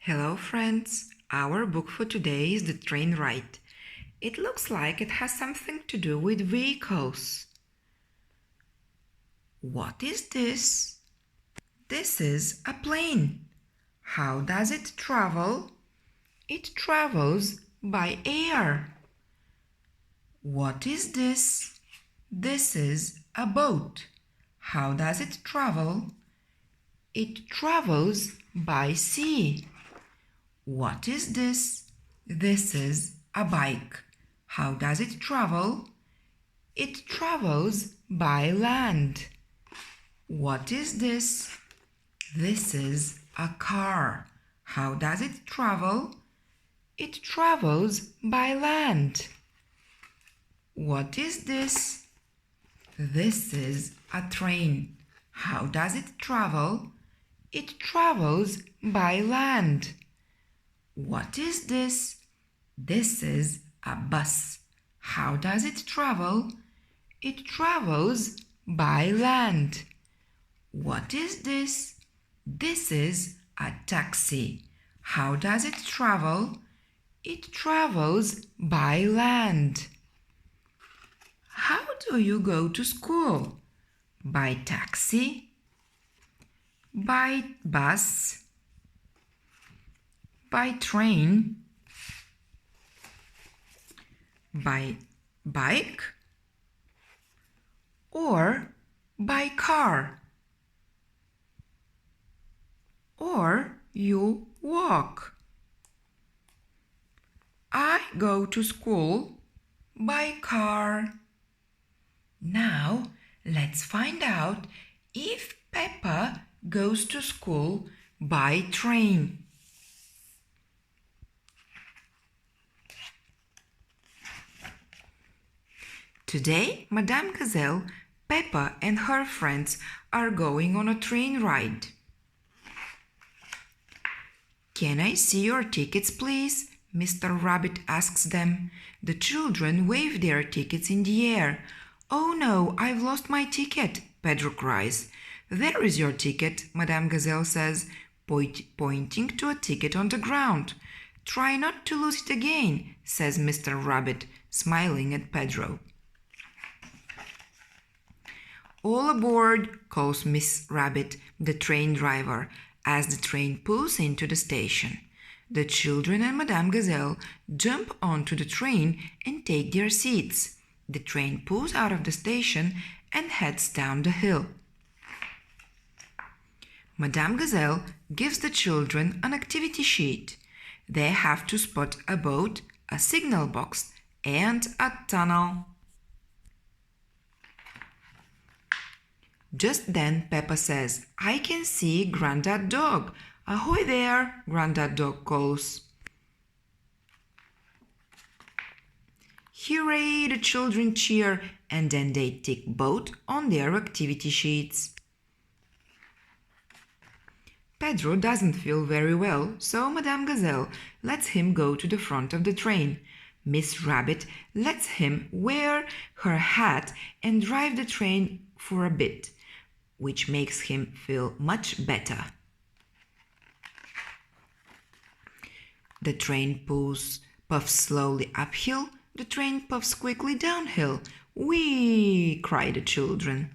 Hello friends, our book for today is The Train Ride. It looks like it has something to do with vehicles. What is this? This is a plane. How does it travel? It travels by air. What is this? This is a boat. How does it travel? It travels by sea. What is this? This is a bike. How does it travel? It travels by land. What is this? This is a car. How does it travel? It travels by land. What is this? This is a train. How does it travel? It travels by land. What is this? This is a bus. How does it travel? It travels by land. What is this? This is a taxi. How does it travel? It travels by land. How do you go to school? By taxi? By bus? By train? By bike? Or by car? Or you walk? I go to school by car. Now let's find out if Peppa goes to school by train. Today, Madame Gazelle, Peppa and her friends are going on a train ride. Can I see your tickets, please? Mr. Rabbit asks them. The children wave their tickets in the air. Oh no, I've lost my ticket, Pedro cries. There is your ticket, Madame Gazelle says, pointing to a ticket on the ground. Try not to lose it again, says Mr. Rabbit, smiling at Pedro. All aboard, calls Miss Rabbit, the train driver, as the train pulls into the station. The children and Madame Gazelle jump onto the train and take their seats. The train pulls out of the station and heads down the hill. Madame Gazelle gives the children an activity sheet. They have to spot a boat, a signal box, and a tunnel. Just then Peppa says, I can see Grandad Dog. Ahoy there, Grandad Dog calls. Hooray, the children cheer, and then they tick boat on their activity sheets. Pedro doesn't feel very well, so Madame Gazelle lets him go to the front of the train. Miss Rabbit lets him wear her hat and drive the train for a bit, which makes him feel much better. The train puffs slowly uphill. The train puffs quickly downhill. Whee! Cry the children.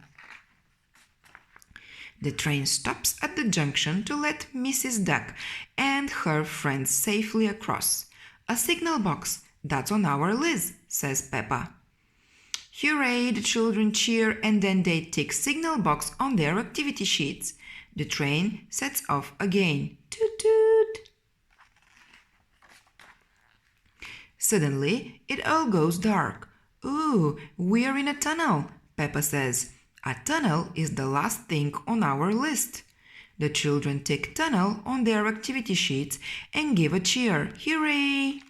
The train stops at the junction to let Mrs. Duck and her friends safely across. A signal box, that's on our list, says Peppa. Hooray, the children cheer, and then they tick signal box on their activity sheets. The train sets off again. Toot toot! Suddenly, it all goes dark. Ooh, we're in a tunnel, Peppa says. A tunnel is the last thing on our list. The children tick tunnel on their activity sheets and give a cheer. Hooray!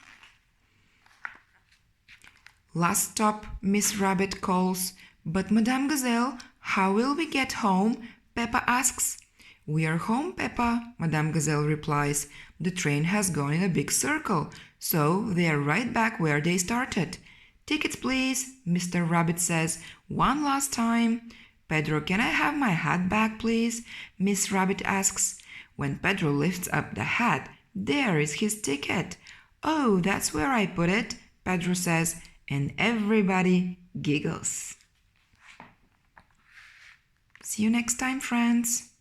Last stop, Miss Rabbit calls. But Madame Gazelle, how will we get home? Peppa asks. We are home, Peppa, Madame Gazelle replies. The train has gone in a big circle, so they are right back where they started. Tickets, please, Mr. Rabbit says. One last time. Pedro, can I have my hat back, please? Miss Rabbit asks. When Pedro lifts up the hat, There is his ticket. Oh, that's where I put it, Pedro says, and everybody giggles. See you next time, friends.